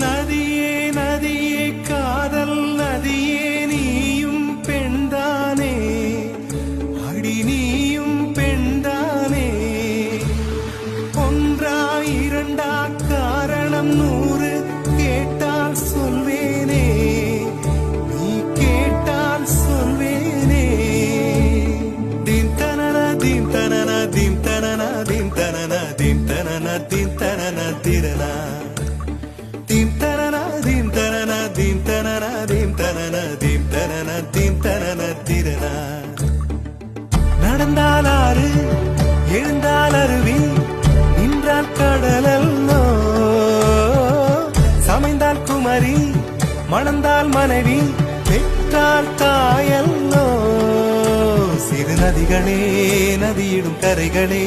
நதியே நதியே காதல் நதியே நீயும் பெண்தானே, அடி நீயும் பெண்தானே. ஒன்றா இரண்டா காரணம் 100 கேட்டால் சொல்வேனே, நீ கேட்டால் சொல்வேனே. தீம் தனன தீம் தனன தீம் தனன தீம் தனன தீம் தனன தீம் தனன திரனா தீம் தனன தீம் தனன தீம் தனன தீம் தனன தீம் தனன தீம் தனன திரனா. நடந்தால் ஆறு எழுந்தால் அருவி, நின்றால் கடலல்லோ, சமைந்தால் குமரி மணந்தால் மனைவி, பெற்றால் தாயல்லோ. சிறு நதிகளே நதியிடும் கரைகளே